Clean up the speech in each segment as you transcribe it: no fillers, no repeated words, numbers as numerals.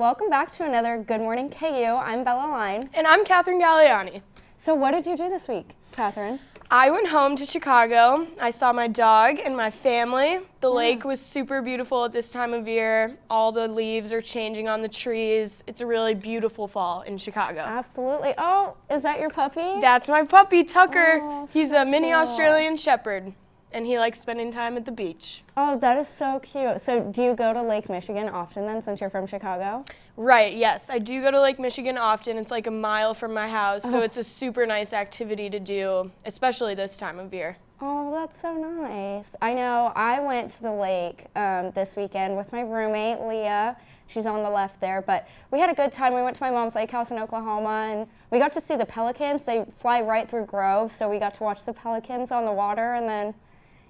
welcome back to another Good Morning KU. I'm Bella Line. And I'm Catherine Galliani. So what did you do this week, Catherine? I went home to Chicago. I saw my dog and my family. The lake was super beautiful at this time of year. All the leaves are changing on the trees. It's a really beautiful fall in Chicago. Absolutely. Oh, is that your puppy? That's my puppy, Tucker. Oh, He's so a mini cool. Australian Shepherd, and he likes spending time at the beach. Oh, that is so cute. So do you go to Lake Michigan often then, since you're from Chicago? Right, yes. I do go to Lake Michigan often. It's like a mile from my house, so it's a super nice activity to do, especially this time of year. Oh, that's so nice. I know I went to the lake this weekend with my roommate, Leah. She's on the left there, but we had a good time. We went to my mom's lake house in Oklahoma, and we got to see the pelicans. They fly right through Grove, so we got to watch the pelicans on the water, and then,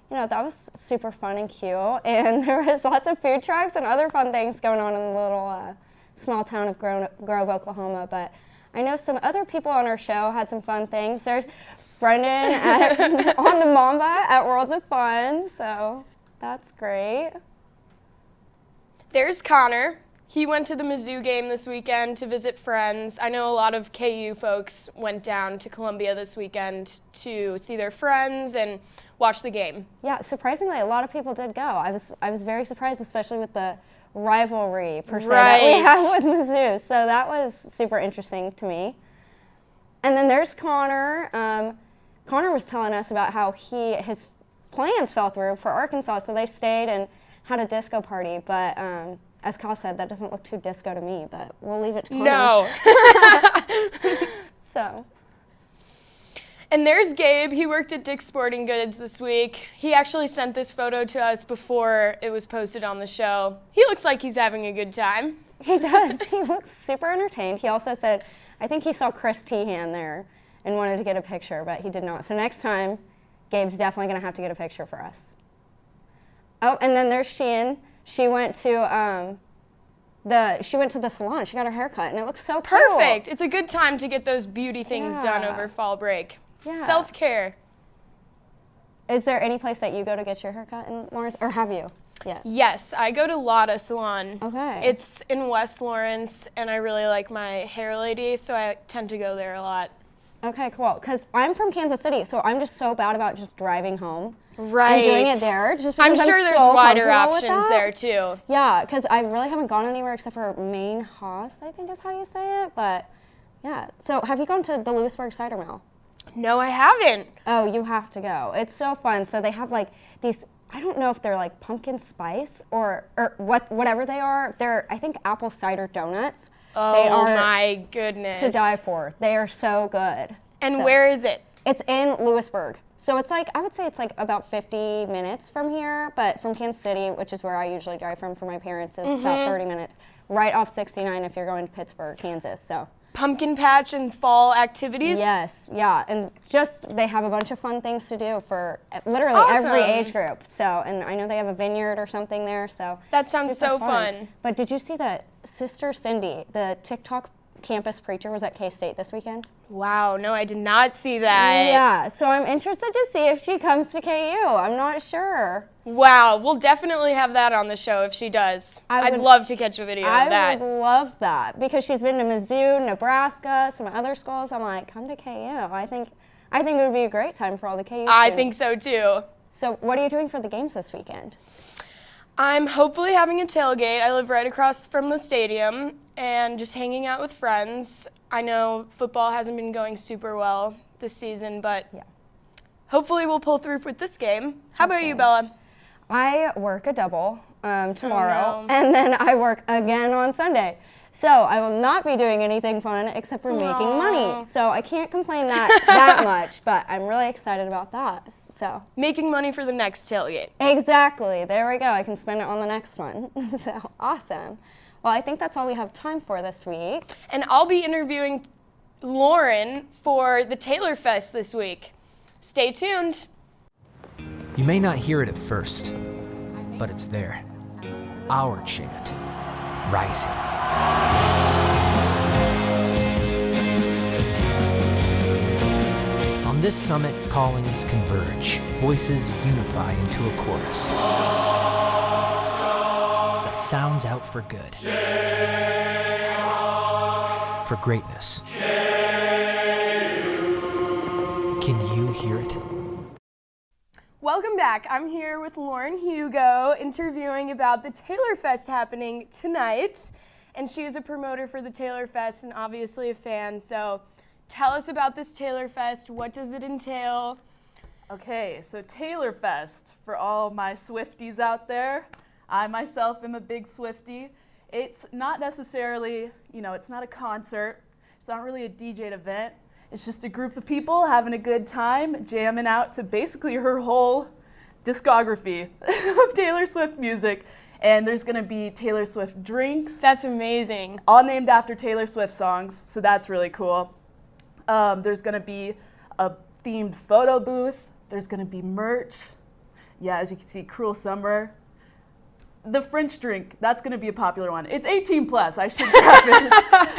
you know, that was super fun and cute. And there was lots of food trucks and other fun things going on in the little small town of Grove, Oklahoma. But I know some other people on our show had some fun things. There's Brendan on the Mamba at Worlds of Fun, so that's great. There's Connor. He went to the Mizzou game this weekend to visit friends. I know a lot of KU folks went down to Columbia this weekend to see their friends and watch the game. Yeah, surprisingly, a lot of people did go. I was very surprised, especially with the rivalry per se that we have with Mizzou. So that was super interesting to me. And then there's Connor. Connor was telling us about how his plans fell through for Arkansas, so they stayed and had a disco party. But as Kyle said, that doesn't look too disco to me, but we'll leave it to Connor. No. So. And there's Gabe. He worked at Dick's Sporting Goods this week. He actually sent this photo to us before it was posted on the show. He looks like he's having a good time. He does. He looks super entertained. He also said, I think he saw Chris Tehan there and wanted to get a picture, but he did not. So next time, Gabe's definitely going to have to get a picture for us. Oh, and then there's Sheehan. She went to the salon. She got her hair cut, and it looks so cool. Perfect. It's a good time to get those beauty things done over fall break. Yeah. Self-care. Is there any place that you go to get your hair cut in Lawrence, or have you? Yeah. Yes, I go to Lotta Salon. Okay. It's in West Lawrence, and I really like my hair lady, so I tend to go there a lot. Okay, cool. Because I'm from Kansas City, so I'm just so bad about just driving home. Right. And doing it there. Just I'm because sure I'm there's so wider comfortable with options that. there, too. Yeah, because I really haven't gone anywhere except for Maine Haas, I think is how you say it. But, yeah. So have you gone to the Lewisburg Cider Mill? No, I haven't. Oh, you have to go. It's so fun. So they have like these, I don't know if they're like pumpkin spice or whatever they are. They're, I think, apple cider donuts. Oh, they are my goodness. to die for. They are so good. And So, where is it? It's in Lewisburg. So it's like, I would say it's like about 50 minutes from here, but from Kansas City, which is where I usually drive from for my parents, is about 30 minutes. Right off 69 if you're going to Pittsburgh, Kansas. So. Pumpkin patch and fall activities? Yes, yeah, and just they have a bunch of fun things to do for literally Awesome. every age group. So, and I know they have a vineyard or something there. So That sounds super so fun. But did you see that Sister Cindy, the TikTok campus preacher, was at K-State this weekend? Wow, no, I did not see that. Yeah, so I'm interested to see if she comes to KU. I'm not sure. Wow, we'll definitely have that on the show if she does. I'd love to catch a video of that. I would love that because she's been to Mizzou, Nebraska, some other schools. I'm like, come to KU. I think it would be a great time for all the KU students. I think so too. So what are you doing for the games this weekend? I'm hopefully having a tailgate. I live right across from the stadium and just hanging out with friends. I know football hasn't been going super well this season, but hopefully we'll pull through with this game. How about you, Bella? I work a double tomorrow, and then I work again on Sunday. So I will not be doing anything fun except for making money. So I can't complain that much, but I'm really excited about that. So Making money for the next tailgate. exactly, there we go. I can spend it on the next one. So awesome. Well, I think that's all we have time for this week. And I'll be interviewing Lauren for the Taylor Fest this week. Stay tuned. You may not hear it at first, but it's there. Our chant, rising. On this summit, callings converge, voices unify into a chorus that sounds out for good. for greatness. Can you hear it? Welcome back. I'm here with Lauren Hugo interviewing about the Taylor Fest happening tonight. And she is a promoter for the Taylor Fest and obviously a fan. So tell us about this Taylor Fest. What does it entail? Okay, so Taylor Fest, for all my Swifties out there, I myself am a big Swiftie. It's not necessarily, it's not a concert. It's not really a DJ'd event. It's just a group of people having a good time, jamming out to basically her whole discography of Taylor Swift music. And there's gonna be Taylor Swift drinks. That's amazing. All named after Taylor Swift songs, so that's really cool. There's gonna be a themed photo booth. There's gonna be merch. Yeah, as you can see, Cruel Summer. The French drink, that's going to be a popular one. It's 18 plus, I should preface.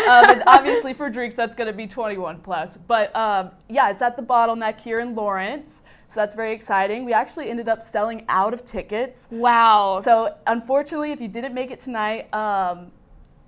And obviously for drinks, that's going to be 21 plus. But yeah, it's at the Bottleneck here in Lawrence. So that's very exciting. We actually ended up selling out of tickets. Wow. So unfortunately, if you didn't make it tonight,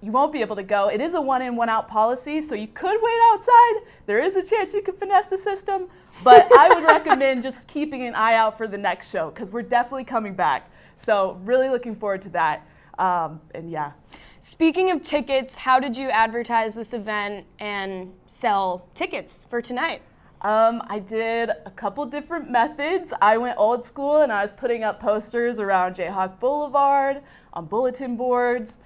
you won't be able to go. It is a one in, one out policy, so you could wait outside. There is a chance you could finesse the system. But I would recommend just keeping an eye out for the next show, because we're definitely coming back. So really looking forward to that, and yeah. Speaking of tickets, how did you advertise this event and sell tickets for tonight? I did a couple different methods. I went old school and I was putting up posters around Jayhawk Boulevard, on bulletin boards.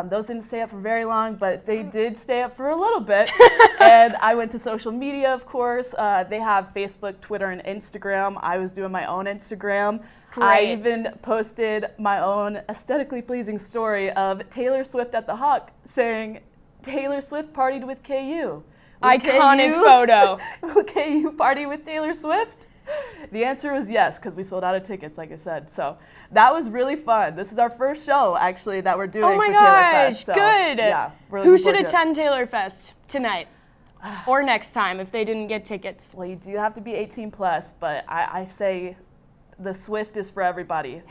Those didn't stay up for very long, but they did stay up for a little bit. And I went to social media, of course. They have Facebook, Twitter, and Instagram. I was doing my own Instagram. Great. I even posted my own aesthetically pleasing story of Taylor Swift at the Hawk saying, Taylor Swift partied with KU. Iconic photo. Will KU party with Taylor Swift? The answer was yes, because we sold out of tickets, like I said. So that was really fun. This is our first show, actually, that we're doing for Taylor Fest. So, good. Yeah, we're Who looking should forward to it. attend Taylor Fest tonight? Or next time if they didn't get tickets? Well, you do have to be 18 plus, but I say the Swift is for everybody.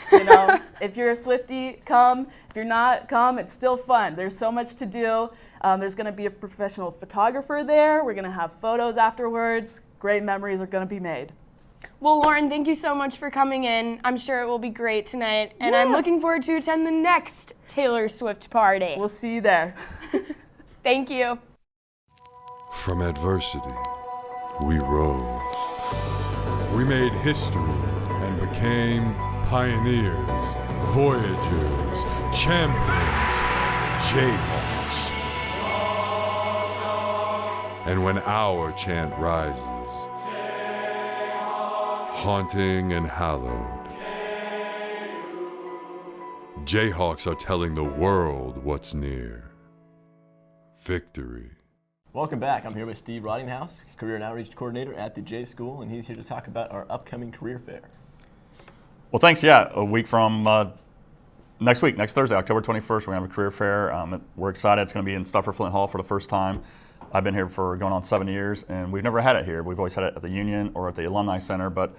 If you're a Swiftie, come. If you're not, come. It's still fun. There's so much to do. There's going to be a professional photographer there. We're going to have photos afterwards. Great memories are going to be made. Well, Lauren, thank you so much for coming in. I'm sure it will be great tonight, and I'm looking forward to attend the next Taylor Swift party. We'll see you there. Thank you. From adversity, we rose. We made history and became pioneers, voyagers, champions, Jayhawks. And when our chant rises, haunting and hallowed, Jayhawks are telling the world what's near. Victory. Welcome back. I'm here with Steve Rottinghaus, Career and Outreach Coordinator at the J School, and he's here to talk about our upcoming career fair. Well, thanks. Yeah, a week from next week, next Thursday, October 21st, we're going to have a career fair. We're excited. It's going to be in Stuffer Flint Hall for the first time. I've been here for going on 7 years, and we've never had it here. We've always had it at the Union or at the Alumni Center, but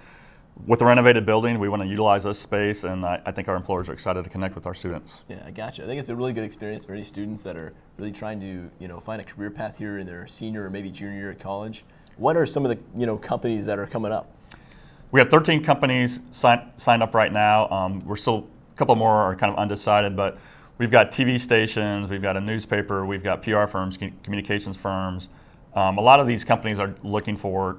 with the renovated building, we want to utilize this space, and I think our employers are excited to connect with our students. Yeah, I gotcha. I think it's a really good experience for any students that are really trying to, find a career path here in their senior or maybe junior year at college. What are some of the, companies that are coming up? We have 13 companies signed up right now. We're still, a couple more are kind of undecided, but we've got TV stations, we've got a newspaper, we've got PR firms, communications firms. A lot of these companies are looking for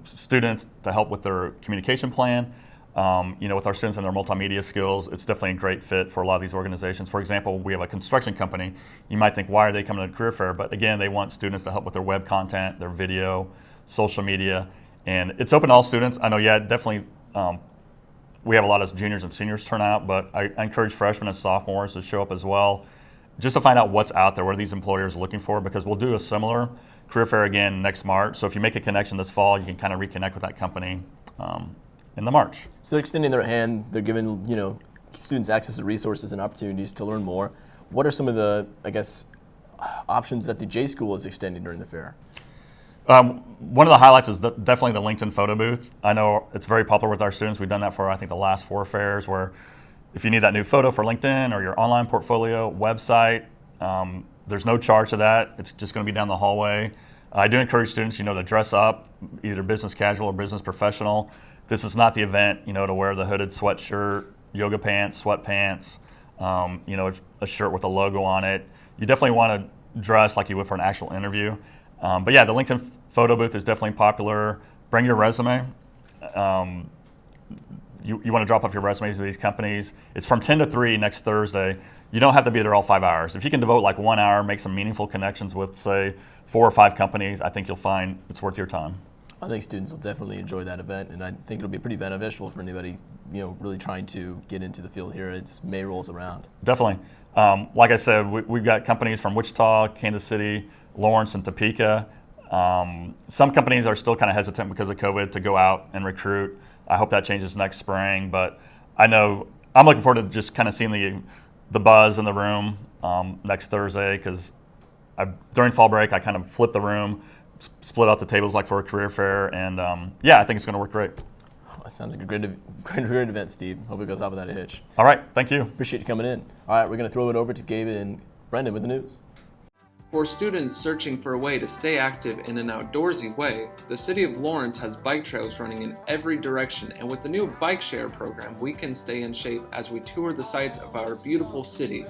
students to help with their communication plan. With our students and their multimedia skills, it's definitely a great fit for a lot of these organizations. For example, we have a construction company. You might think, why are they coming to the career fair? But again, they want students to help with their web content, their video, social media, and it's open to all students. I know, definitely we have a lot of juniors and seniors turn out, but I encourage freshmen and sophomores to show up as well, just to find out what's out there, what are these employers looking for, because we'll do a similar career fair again next March. So if you make a connection this fall, you can kind of reconnect with that company in the March. So they're extending their hand. They're giving students access to resources and opportunities to learn more. What are some of the, options that the J School is extending during the fair? One of the highlights is definitely the LinkedIn photo booth. I know it's very popular with our students. We've done that for, I think, the last 4 fairs, where if you need that new photo for LinkedIn or your online portfolio, website, There's no charge to that. It's just going to be down the hallway. I do encourage students, to dress up, either business casual or business professional. This is not the event, to wear the hooded sweatshirt, yoga pants, sweatpants, a shirt with a logo on it. You definitely want to dress like you would for an actual interview. But yeah, the LinkedIn photo booth is definitely popular. Bring your resume. You want to drop off your resumes to these companies. It's from 10 to 3 next Thursday. You don't have to be there all 5 hours. If you can devote like 1 hour, make some meaningful connections with, say, 4 or 5 companies, I think you'll find it's worth your time. I think students will definitely enjoy that event, and I think it'll be pretty beneficial for anybody, really trying to get into the field here as May rolls around. Definitely. Like I said, we've got companies from Wichita, Kansas City, Lawrence, and Topeka. Some companies are still kind of hesitant because of COVID to go out and recruit. I hope that changes next spring, but I know I'm looking forward to just kind of seeing the buzz in the room next Thursday, because during fall break I kind of flipped the room, split out the tables like for a career fair, and I think it's going to work great. That sounds like a great event, Steve. Hope it goes off without a hitch. All right, thank you. Appreciate you coming in. All right, we're going to throw it over to Gabe and Brendan with the news. For students searching for a way to stay active in an outdoorsy way, the City of Lawrence has bike trails running in every direction, and with the new bike share program, we can stay in shape as we tour the sights of our beautiful city.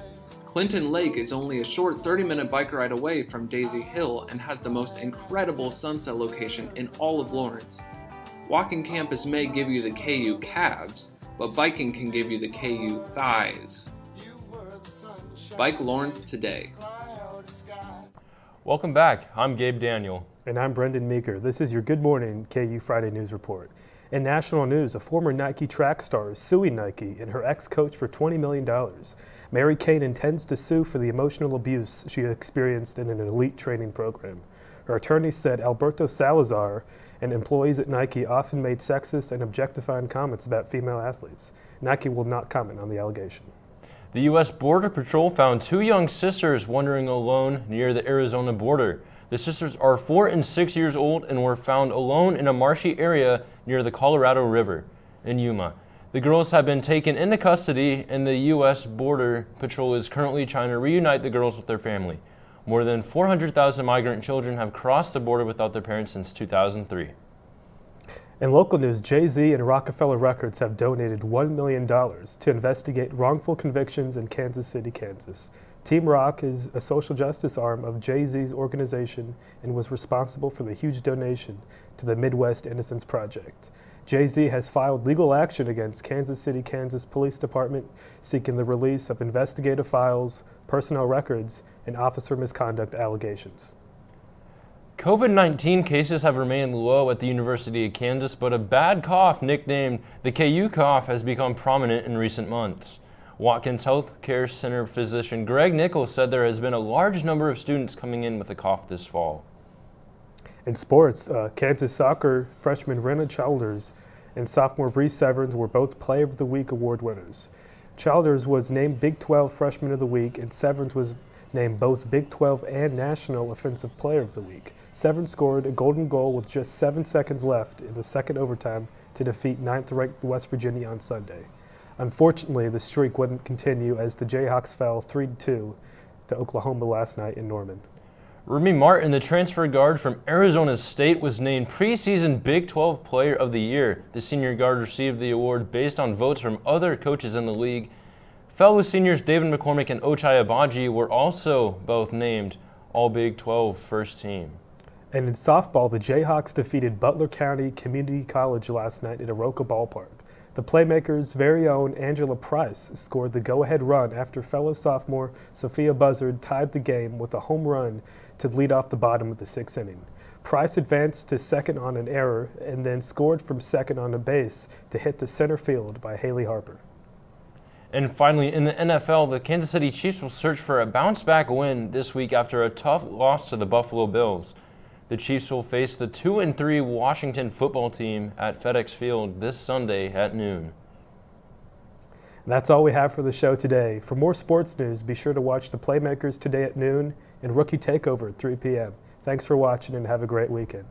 Clinton Lake is only a short 30-minute bike ride away from Daisy Hill and has the most incredible sunset location in all of Lawrence. Walking campus may give you the KU calves, but biking can give you the KU thighs. Bike Lawrence today. Welcome back. I'm Gabe Daniel. And I'm Brendan Meeker. This is your Good Morning KU Friday News Report. In national news, a former Nike track star is suing Nike and her ex-coach for $20 million. Mary Kane intends to sue for the emotional abuse she experienced in an elite training program. Her attorney said Alberto Salazar and employees at Nike often made sexist and objectifying comments about female athletes. Nike will not comment on the allegation. The U.S. Border Patrol found 2 young sisters wandering alone near the Arizona border. The sisters are 4 and 6 years old and were found alone in a marshy area near the Colorado River in Yuma. The girls have been taken into custody, and the U.S. Border Patrol is currently trying to reunite the girls with their family. More than 400,000 migrant children have crossed the border without their parents since 2003. In local news, Jay-Z and Rockefeller Records have donated $1 million to investigate wrongful convictions in Kansas City, Kansas. Team Rock is a social justice arm of Jay-Z's organization and was responsible for the huge donation to the Midwest Innocence Project. Jay-Z has filed legal action against Kansas City, Kansas Police Department, seeking the release of investigative files, personnel records, and officer misconduct allegations. COVID-19 cases have remained low at the University of Kansas, but a bad cough nicknamed the KU cough has become prominent in recent months. Watkins Healthcare Center physician Greg Nichols said there has been a large number of students coming in with a cough this fall. In sports, Kansas soccer freshman Renna Childers and sophomore Bree Severns were both Player of the Week award winners. Childers was named Big 12 Freshman of the Week, and Severns was named both Big 12 and National Offensive Player of the Week. Severns scored a golden goal with just 7 seconds left in the second overtime to defeat 9th-ranked West Virginia on Sunday. Unfortunately, the streak wouldn't continue as the Jayhawks fell 3-2 to Oklahoma last night in Norman. Remy Martin, the transfer guard from Arizona State, was named preseason Big 12 Player of the Year. The senior guard received the award based on votes from other coaches in the league. Fellow seniors David McCormick and Ochai Abaji were also both named All Big 12 First Team. And in softball, the Jayhawks defeated Butler County Community College last night at Aroka Ballpark. The Playmakers' very own Angela Price scored the go-ahead run after fellow sophomore Sophia Buzzard tied the game with a home run to lead off the bottom of the 6th inning. Price advanced to second on an error and then scored from second on a base to hit to center field by Haley Harper. And finally, in the NFL, the Kansas City Chiefs will search for a bounce-back win this week after a tough loss to the Buffalo Bills. The Chiefs will face the 2-3 Washington football team at FedEx Field this Sunday at noon. And that's all we have for the show today. For more sports news, be sure to watch the Playmakers today at noon and Rookie Takeover at 3 p.m. Thanks for watching and have a great weekend.